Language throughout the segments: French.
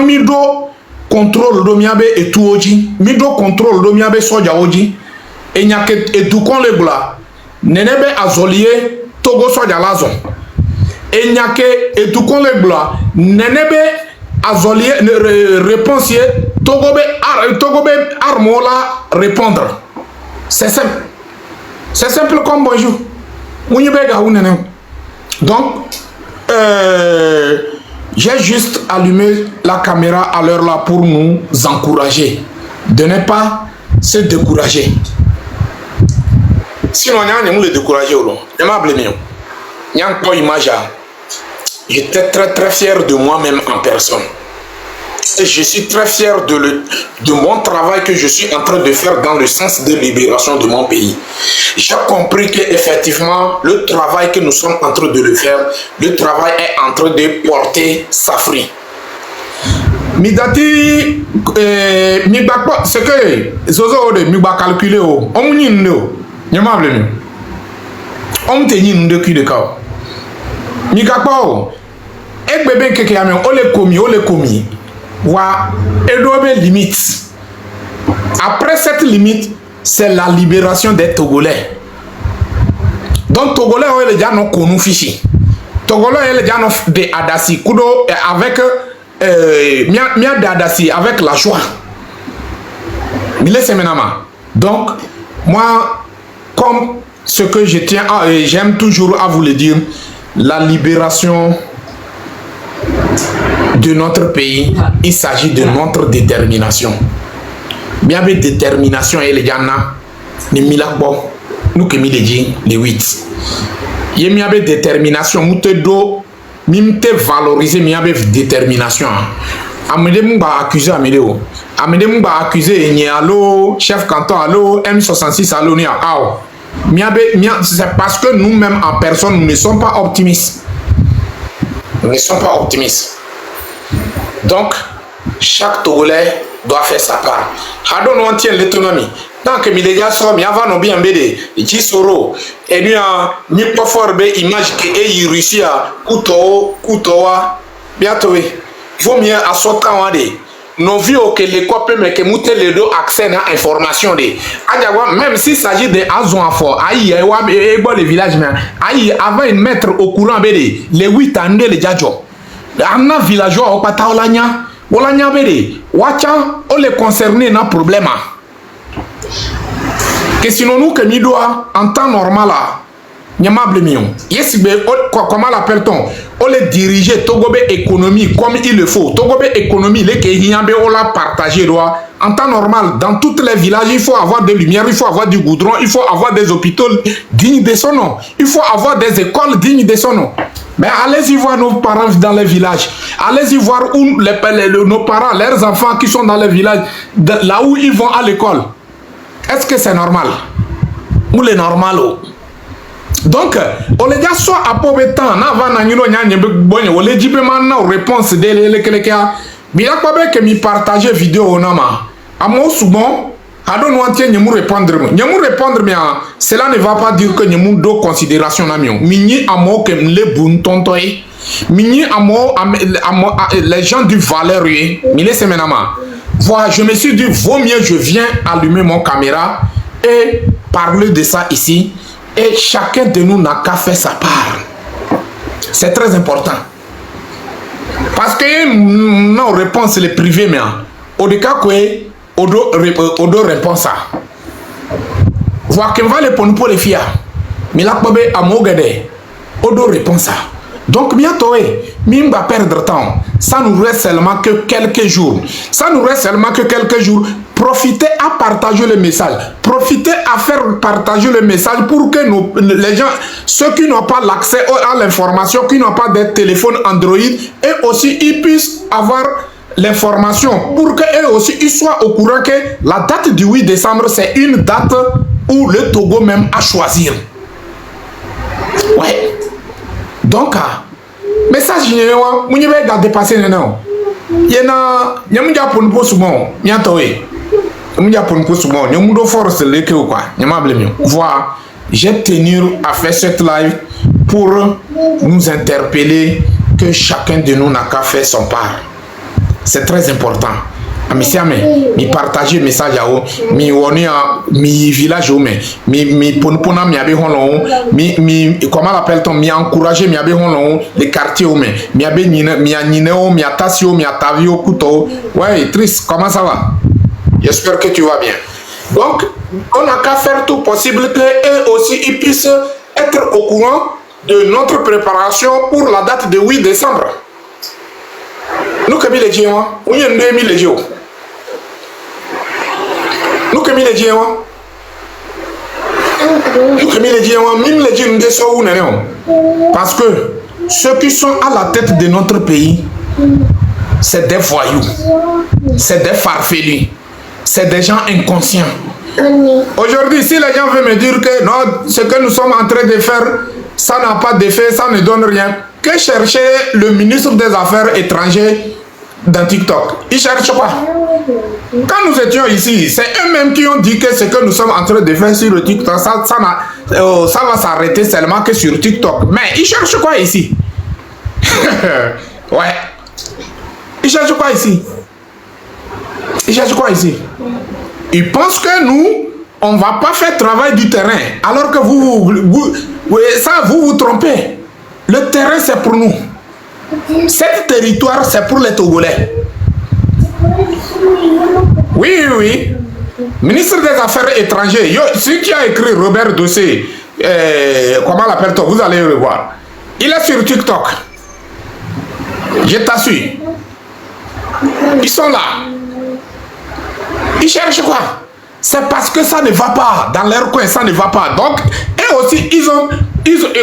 mido contrôle do miabe et tout oji mido contrôle do miabe soja oji et nyake et tout kon le bla nenebe azolier togo soja lazon et nyake et tout kon le bla nenebe azolier réponsier togo be armola répondre. C'est simple comme bonjour. Donc j'ai juste allumé la caméra à l'heure là pour nous encourager de ne pas se décourager. Sinon, on le décourager. J'étais très fier de moi-même en personne. Et je suis très fier de mon travail que je suis en train de faire dans le sens de libération de mon pays. J'ai compris qu'effectivement, le travail que nous sommes en train de le faire, le travail est en train de porter sa fruit. Midati, c'est que Zozo de Miba calculé, on n'y n'est pas venu. On te n'y de qui de cas. Migakpo, et bébé qui a mis, on les commis. Wa edobe limite. Après cette limite, c'est la libération des Togolais. Donc Togolais ont déjà nos connus fichés. Togolais ont déjà nos de Adassi Kudo avec Mia de Adassi avec la joie. Donc moi, comme ce que je tiens à, j'aime toujours à vous le dire, la libération de notre pays, il s'agit de notre détermination. Bien avec détermination et les gens ni milakbo nous que miledi les 8. Il y a avec détermination mute do mimte valoriser mi avec détermination. Amede mba accuser Amedeo. Amede mba accuser ni allo chef canton allo M66 allo ni ao. C'est parce que nous-mêmes en personne nous ne sommes pas optimistes. Nous ne sommes pas optimistes. Donc, chaque Togolais doit faire sa part. Hadon on tient l'autonomie. Tant que Miléga soit bien avant, bien bédé, et Soro, et nous ni pas fort image que et Russie à Kutoa, bientôt. Vaut mieux à son temps nos vies que les copains mais que mouter les deux accès à information de. Même s'il s'agit de Azon fort, aïe, et bon les villages mais aïe avant de mettre au courant bédé les 8 années les djadjo. Amna villageois au pata olanya bede wacha on les concerné na problème que sinon nous que mi doit en temps normal là nyamable mion yes be comment l'appelle-t-on on les diriger togobe économie comme il le faut togobe économie les que hiambe on la partager doit en temps normal dans tous les villages il faut avoir des lumières, il faut avoir du goudron, il faut avoir des hôpitaux dignes de son nom, il faut avoir des écoles dignes de son nom. Mais allez-y voir nos parents dans les villages. Allez-y voir où nos parents, leurs enfants qui sont dans les villages, là où ils vont à l'école. Est-ce que c'est normal? Ou les normal? Donc, on les a soit à pauvre temps, avant on les dit maintenant réponse de l'électrique. Mais là, pas que me partager vidéo au nom. À moi, souvent, à don wantier ne répondre. Ne répondre, mais cela ne va pas dire que ne do considération na mion. Mini amo que les bun tontoy. Mini amo les gens du valeur mi laisse menama. Voilà, je me suis dit vaut mieux je viens allumer mon caméra et parler de ça ici et chacun de nous n'a qu'à faire sa part. C'est très important. Parce que non réponse les privés mais au cas quoi Odo répond ça. Voir qu'on va les pour les filles. Mais là, à Mogade, Odo répond ça. Donc, bientôt, on va perdre temps. Ça nous reste seulement que quelques jours. Ça nous reste seulement que quelques jours. Profitez à partager le message. Profitez à faire partager le message pour que les gens, ceux qui n'ont pas l'accès à l'information, qui n'ont pas de téléphone Android, et aussi ils puissent avoir l'information pour qu'eux aussi ils soient au courant que la date du 8 décembre c'est une date où le Togo même a choisi. Ouais. Donc, message, vous n'avez pas dépassé non. Il y a un pour nous souvent. Il y a un pour nous souvent. Il y a un force le que quoi. Il y a un voilà. J'ai tenu à faire cette live pour nous interpeller que chacun de nous n'a qu'à faire son part. C'est très important. Amisiame, mi partager message à vous, mi woni mi village ou mi ponpona mi abe honlon, mi comment l'appelle-t-on, mi encourager mi abe honlon les quartiers ou mi abe mi anineo, mi atasio, mi atavio couteau. Ouais, triste, comment ça va? J'espère que tu vas bien. Donc, on n'a qu'à faire tout possible que eux aussi ils puissent être au courant de notre préparation pour la date de 8 décembre. Nous que les dieux, on y a 2000 les dieux. Nous que les dieux, nous que les dieux, même les dieux nous sont où. Parce que ceux qui sont à la tête de notre pays, c'est des voyous, c'est des farfelus, c'est des gens inconscients. Aujourd'hui, si les gens veulent me dire que non, ce que nous sommes en train de faire, ça n'a pas d'effet, ça ne donne rien, que chercher le ministre des Affaires étrangères dans TikTok? Ils cherchent quoi? Quand nous étions ici, c'est eux-mêmes qui ont dit que ce que nous sommes en train de faire sur le TikTok, ça va s'arrêter seulement que sur TikTok. Mais ils cherchent quoi ici? Ouais. Ils cherchent quoi ici? Ils cherchent quoi ici? Ils pensent que nous, on ne va pas faire travail du terrain. Alors que vous vous trompez. Le terrain, c'est pour nous. Cet territoire, c'est pour les Togolais. Oui, oui. Ministre des Affaires étrangères, celui qui a écrit Robert Dossé, comment l'appelle-t-on? Vous allez le voir. Il est sur TikTok. Je t'assure. Ils sont là. Ils cherchent quoi? C'est parce que ça ne va pas. Dans leur coin, ça ne va pas. Donc, eux aussi,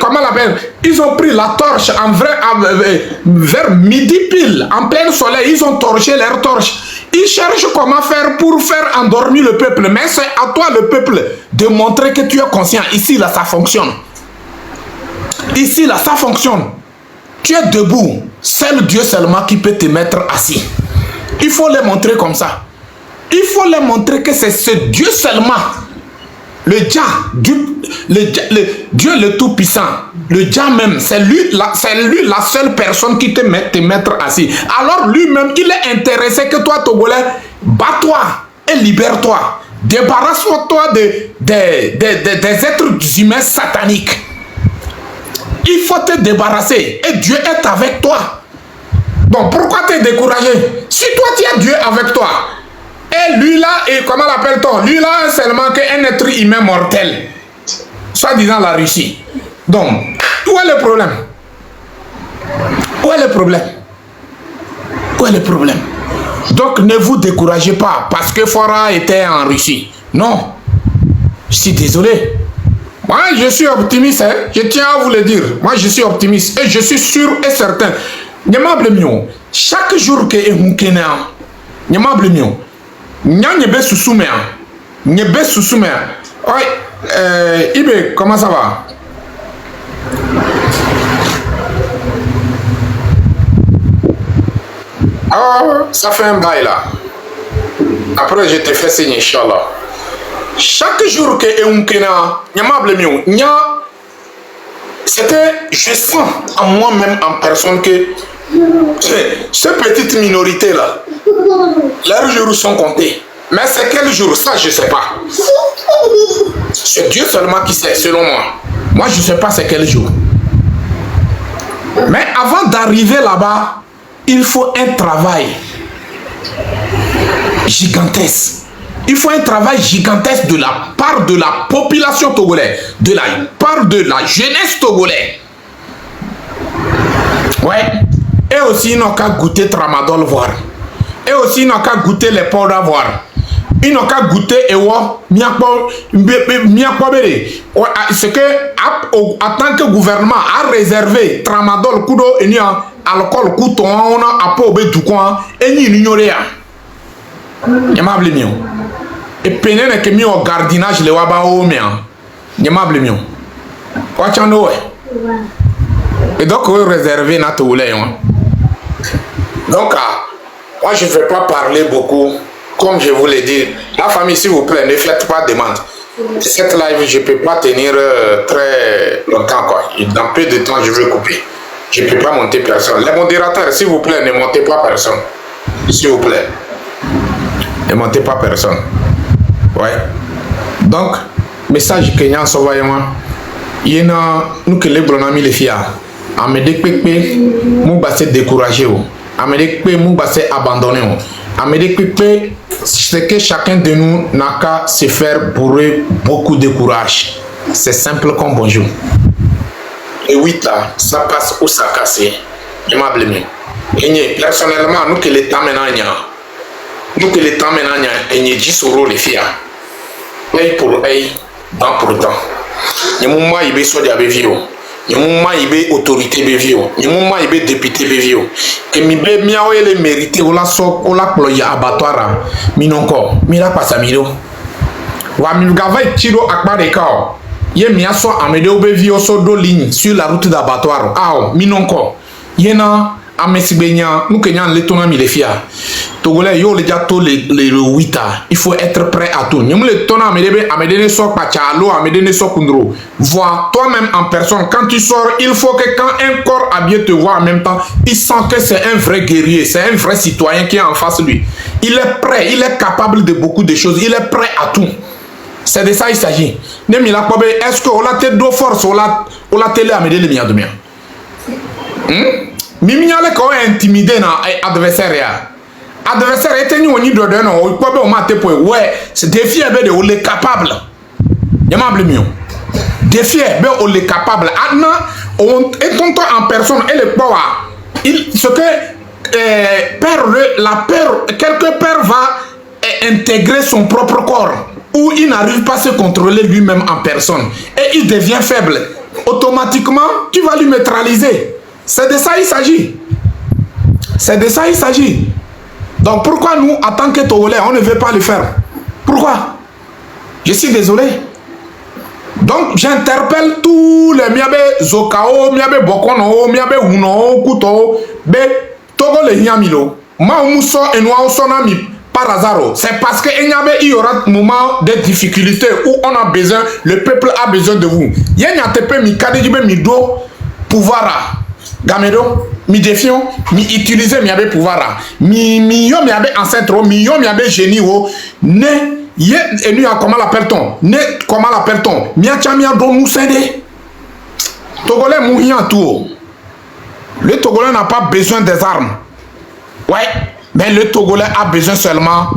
comment l'appelle? Ils ont pris la torche vers midi pile, en plein soleil. Ils ont torché leur torche. Ils cherchent comment faire pour faire endormir le peuple. Mais c'est à toi, le peuple, de montrer que tu es conscient. Ici, là, ça fonctionne. Ici, là, ça fonctionne. Tu es debout. C'est Dieu seulement qui peut te mettre assis. Il faut les montrer comme ça. Il faut leur montrer que c'est ce Dieu seulement, le Dieu le Tout-Puissant, le Dieu même, c'est lui la seule personne qui te mettre assis. Alors lui-même, il est intéressé que toi, Togolais, bats-toi et libère-toi. Débarrasse-toi des êtres humains sataniques. Il faut te débarrasser et Dieu est avec toi. Donc pourquoi te décourager? Si toi tu as Dieu avec toi, et lui là, et comment l'appelle-t-on? Lui là, seulement qu'un être humain mortel, soi-disant la Russie. Donc, où est le problème? Où est le problème? Où est le problème? Donc, ne vous découragez pas parce que Fora était en Russie. Non, je suis désolé. Moi, je suis optimiste, hein? Je tiens à vous le dire. Moi, je suis optimiste et je suis sûr et certain. Chaque jour que vous êtes Nyebe Susumea. Nyebe Susumea. Ouais, Ibe, comment ça va? Oh, ça fait un bail là. Après, je te fais signe, Inch'Allah. Chaque jour que Eunkena, c'était, je sens en moi-même, en personne, que cette petite minorité là, leurs jours sont comptés. Mais c'est quel jour? Ça, je ne sais pas. C'est Dieu seulement qui sait, selon moi. Moi, je ne sais pas c'est quel jour. Mais avant d'arriver là-bas, il faut un travail gigantesque. Il faut un travail gigantesque de la part de la population togolaise, de la part de la jeunesse togolaise. Ouais. Et aussi, ils n'ont qu'à goûter Tramadol voir. Et aussi, ils n'ont qu'à goûter les pots d'avoir. Ils n'ont qu'à goûter ce que, en tant que gouvernement, a réservé Tramadol, Kudo, et alcool, Kudo, on a apporté du coin, et ni l'ignorer. Et pénène que mis au gardinage, les waba au mien. Yamable mieux. Watch on the way. Et donc, vous réservez notre lait. Donc, moi, je ne vais pas parler beaucoup. Comme je vous l'ai dit, la famille, s'il vous plaît, ne faites pas de demande. Cette live, je ne peux pas tenir très longtemps, quoi. Dans peu de temps, je vais couper. Je ne peux pas monter personne. Les modérateurs, s'il vous plaît, ne montez pas personne. S'il vous plaît. Ne mentez pas personne. Ouais. Donc, message Kenyan Sauvaillement. Il y a nous que les blonami les filles. Amédé Pépé, nous bassé découragé. Amédé Pépé, nous bassé abandonné. Amédé Pépé, c'est que chacun de nous n'a qu'à se faire bourrer beaucoup de courage. C'est simple comme bonjour. Et oui, là, ça passe ou ça casse. Aimablement. Et personnellement, nous que les temps maintenant, nous que les temps maintenant, et nous disons les filles. Œil pour œil, dent pour dent. Nous moment il y a soit des bévio. Nous moment il y a autorité bévio. Nous moment il y a député bévio. Et mi bé miao les mérité ou la so ou la ploya abattoir. Mi non ko. Mi la passe milo. Wa mi gava tiro akba de kao. Ye mi aso amede bévio so do ligne sur la route d'abattoir. Ah mi non ko. Yena Amesibenya, nous Kenyans les tournants les fia. Togolais yo les déjà tous les 8 ans. Il faut être prêt à tout. Nous les tournants amedene so pachalo, amedene so kundro. Vois toi-même en personne quand tu sors, il faut que quand un corps habillé te voit en même temps, il sent que c'est un vrai guerrier, c'est un vrai citoyen qui est en face de lui. Il est prêt, il est capable de beaucoup de choses, il est prêt à tout. C'est de ça il s'agit. Est-ce que on a tête d'eau force, on a télé amedene le mia de mia. Mimiale ko intimidé na adversaire. Adversaire était ni oni dodo na o ko be o mate po ouais, c'est défi be de o le capable. Yama blemio. Défi be o le capable. Adna on est tonton en personne et le power. Il ce que la peur quelque peur va intégrer son propre corps où il n'arrive pas à se contrôler lui-même en personne et il devient faible. Automatiquement, tu vas lui neutraliser. C'est de ça il s'agit. C'est de ça il s'agit. Donc pourquoi nous, en tant que Togolais, on ne veut pas le faire? Pourquoi? Je suis désolé. Donc j'interpelle tous les miabe zokao, miabe bokono, miabe huno, kuto, be Togolais yamilo. Ma muso et noa sonami par hasard. C'est parce que il y aura un moment de difficulté où on a besoin, le peuple a besoin de vous. Yenyatepe mi kadejube mi do pouvoir. Gamedo, mi défions, mi utiliser mi abe pouvoir, mi yo mi abe ancêtre, mi yo mi abe génie o, ne ye enu a comment l'appelle-t-on, ne comment l'appelle-t-on, mi a chamia don nous céder. Togolais mourir en tout. Le Togolais n'a pas besoin des armes. Ouais, mais le Togolais a besoin seulement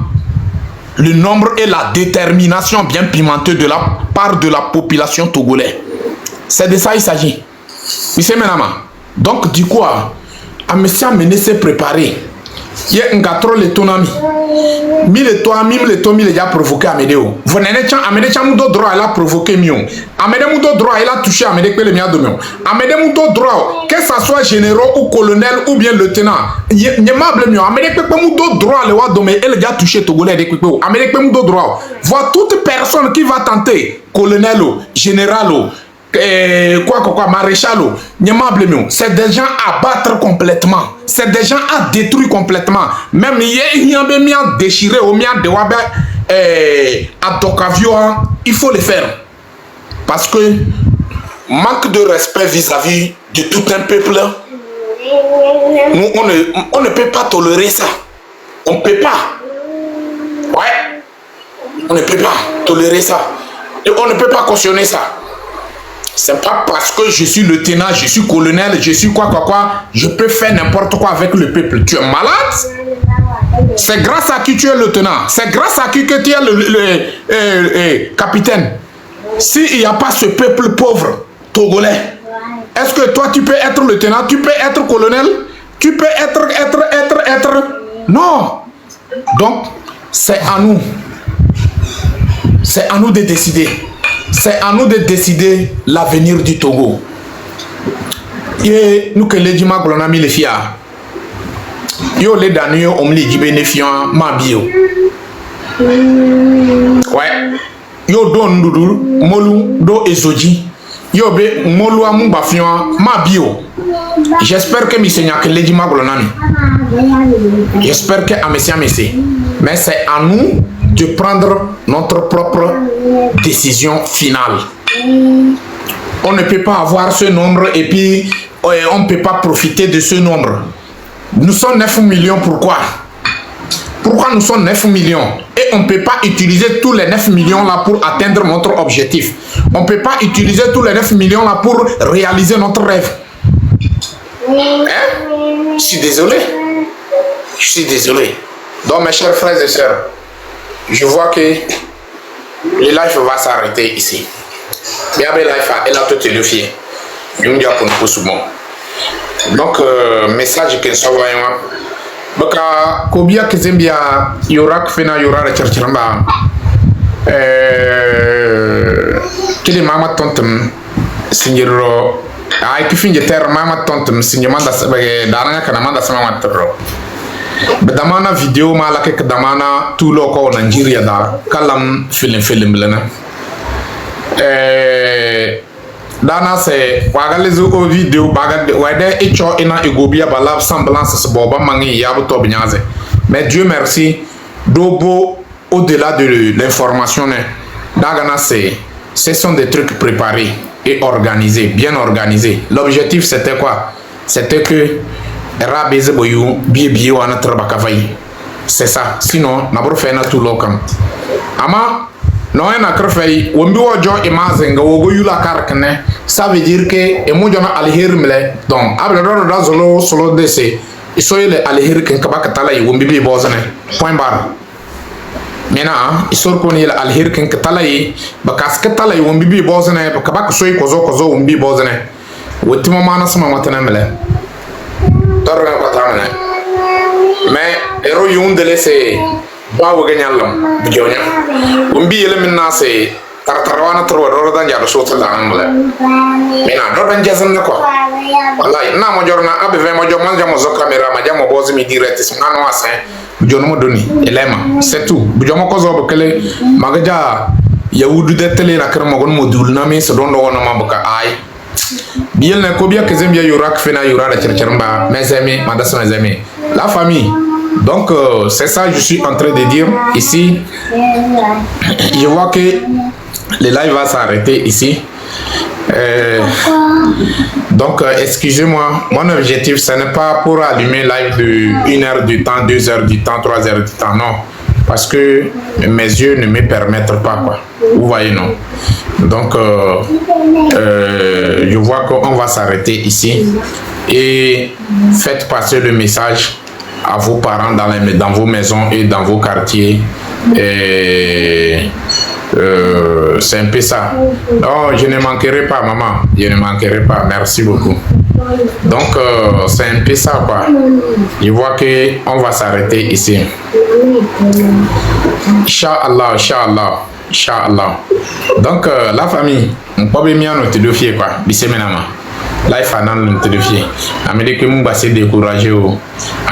le nombre et la détermination bien pimentée de la part de la population togolaise. C'est de ça il s'agit. Monsieur Menama. Donc, du coup, à monsieur amener se préparer. Il y a un gâteau le tonami. Mille toi, mime le tomi les a provoqué à Médéo. Vous n'avez pas amené moudo droit, elle a provoqué mieux. Amené moudo droit, elle a touché à Médé que le mien de mieux. Amené moudo droit, que ça soit généraux ou colonel ou bien lieutenant. N'y mable mieux. Amené que moudo droit, le wa domé, elle a touché Togolais de Kweko. Amené que moudo droit. Vois toute personne qui va tenter, colonel, général, maréchal, c'est des gens à battre complètement, c'est des gens à détruire complètement. Même il y a bien déchiré au mien de wabe à Tokavio, il faut le faire parce que manque de respect vis-à-vis de tout un peuple. Nous on ne peut pas tolérer ça. On ne peut pas. Ouais. On ne peut pas tolérer ça. Et on ne peut pas cautionner ça. C'est pas parce que je suis lieutenant, je suis colonel, je suis quoi, je peux faire n'importe quoi avec le peuple. Tu es malade? C'est grâce à qui tu es lieutenant. C'est grâce à qui que tu es le capitaine. S'il n'y a pas ce peuple pauvre, togolais, est-ce que toi tu peux être lieutenant, tu peux être colonel, tu peux être... Non. Donc, c'est à nous. C'est à nous de décider. C'est à nous de décider l'avenir du Togo. Et nous que les dima glonami les fia. Yo les danio omli jibenefiant ma bio. Ouais. Yo don dudu molu do ezoji. Yo be molu amu bafiant ma bio. J'espère que mi seigneur que les dima glonami. J'espère que amesia messi. Mais c'est à nous de prendre notre propre décision finale. On ne peut pas avoir ce nombre et puis on ne peut pas profiter de ce nombre. Nous sommes 9 millions, pourquoi? pourquoi nous sommes 9 millions et on ne peut pas utiliser tous les 9 millions là pour atteindre notre objectif. On ne peut pas utiliser tous les 9 millions là pour réaliser notre rêve. Hein? Je suis désolé. Je suis désolé. Donc mes chers frères et sœurs, je vois que le live va s'arrêter ici. Bien live elle a tout édifié. Je me dis à pour souvent. Donc message que ça va baka kobia kezembia yorak fena yorara charchiramba kili mama tontum sinjiro ay kifinje ter mama tontum sinjamanda daranga kana manda sama matro bedamana video mala ke damana tulo ko Nigeria da kalam film lana dana se wagalezo o video bagade wede echo ina egobia bala semblance se boba mangi yabu to binyaze. Mais Dieu merci dobo au-delà de l'information dagana ce sont des trucs préparés et organisés, bien organisés. L'objectif c'était quoi? C'était que rabeze boyu biye wana trabakavai. C'est ça. Sinon na bro fait na tout lokam. Ama non na krefei wombi wojo imazenga wogo yula karkne, ça veut dire que emojo na alhirmle donc able do da solo dese isoyele alhir ken kabaka talay wombi bi bozane point bar mena isor ko ni alhir ken talay bakas ka talay wombi bi bozane kabaka soy kozo wombi bozane wotimo mana sama matana mele torga patamane mais ero yundele se bawo ganyallam bijonya umbi yele minna se tartarwana tro ro dan jado soto la amle mina do dan jazam ne ko wallahi na mo jorna abe ve mo jom mo zo camera ma jamo bozi mi direct ngano asen bijono mo doni elema c'est tout bijomo ko zo bakele magaja yawudu de tele na kar mo gon mo dul na mi so don do wona mabaka ay biel na ko biya kezembia yurak fena yurada cercermba mes amis madassa mes amis la famille. Donc c'est ça je suis en train de dire ici. Je vois que le live va s'arrêter ici. Donc excusez-moi, mon objectif ce n'est pas pour allumer live de 1 heure du temps, 2 heures du temps, 3 heures du temps, non. Parce que mes yeux ne me permettent pas quoi. Vous voyez non. Donc je vois qu'on va s'arrêter ici. Et faites passer le message à vos parents dans vos maisons et dans vos quartiers. C'est un peu ça. Non, je ne manquerai pas, maman. Je ne manquerai pas. Merci beaucoup. Donc, c'est un peu ça, quoi. Je vois qu'on va s'arrêter ici. Inch'Allah, Inch'Allah, Inch'Allah. Donc, la famille, on peut bien nous te défier, quoi. Bismillah. Life anan le téléfier amérique mu ba se décourager o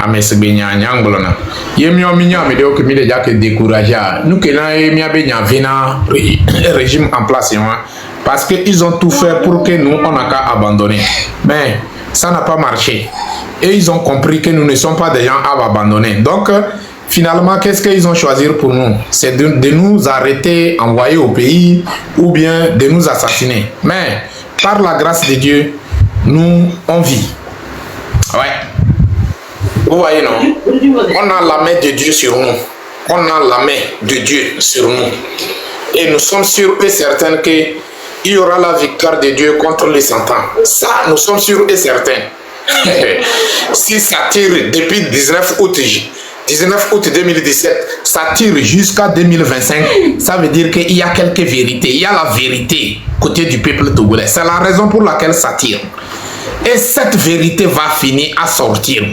ame se benya nyangolona yemi o minya me de o kemi de ja ke décourager nous que na yemi abenya vena régime en place parce que ils ont tout fait pour que nous on a qu'à abandonner, mais ça n'a pas marché et ils ont compris que nous ne sommes pas des gens à abandonner. Donc finalement qu'est-ce qu'ils ont choisi pour nous? C'est de nous arrêter, envoyer au pays ou bien de nous assassiner. Mais par la grâce de Dieu nous on vit. Ouais. Vous voyez non? On a la main de Dieu sur nous. On a la main de Dieu sur nous. Et nous sommes sûrs et certains qu'il y aura la victoire de Dieu contre les Satan. Ça, nous sommes sûrs et certains. Si ça tire depuis 19 août 2017, ça tire jusqu'à 2025, ça veut dire qu'il y a quelques vérités. Il y a la vérité côté du peuple togolais. C'est la raison pour laquelle ça tire. Et cette vérité va finir à sortir.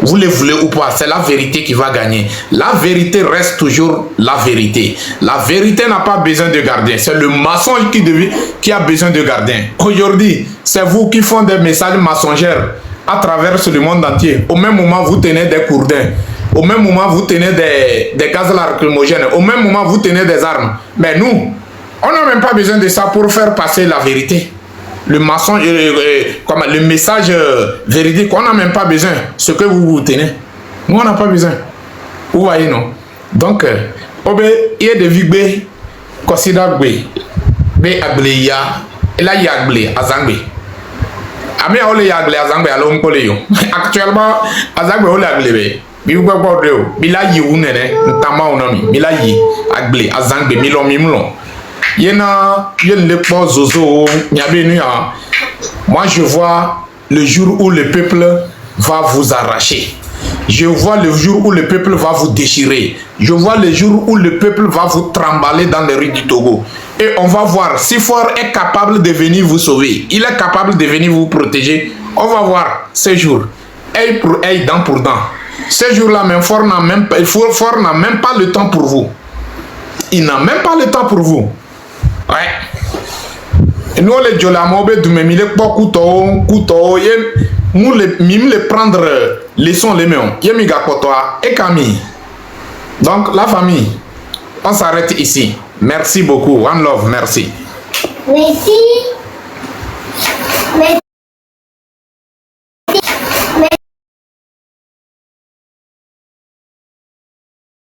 Vous le voulez ou pas, c'est la vérité qui va gagner. La vérité reste toujours la vérité. La vérité n'a pas besoin de gardien. C'est le maçon qui a besoin de gardien. Aujourd'hui, c'est vous qui font des messages mensongers à travers le monde entier. Au même moment, vous tenez des courdins. Au même moment, vous tenez des gaz lacrymogènes. Au même moment, vous tenez des armes. Mais nous, on n'a même pas besoin de ça pour faire passer la vérité. Le maçon, le message véridique, on n'a même pas besoin. Ce que vous tenez, nous, on n'a pas besoin. Vous voyez, non? Donc, il y a des vigbe, considère be agleya, et là, il y a agle, azangbe. Ame ole ya agle azangbe, alors on peut le yo. Actuellement, azangbe ole agle. bi gbagbo de o bi la yi wu nene ntama onomi mi la yi agble azangbe mi lo yena yen le po zozo nyabe nu ya. Moi je vois le jour où le peuple va vous arracher. Je vois le jour où le peuple va vous déchirer. Je vois le jour où le peuple va vous trimballer dans les rues du Togo. Et on va voir si Fort est capable de venir vous sauver. Il est capable de venir vous protéger. On va voir ces jours. Œil pour œil, dent pour dent. Ces jours-là, même Fort n'a même pas le temps pour vous. Il n'a même pas le temps pour vous. Ouais. Et nous, les Djolamobe, nous couteau, nous les prendre leçon les mains. Yemiga Kotoa et Camille. Donc, la famille, on s'arrête ici. Merci beaucoup. One love, merci. Merci.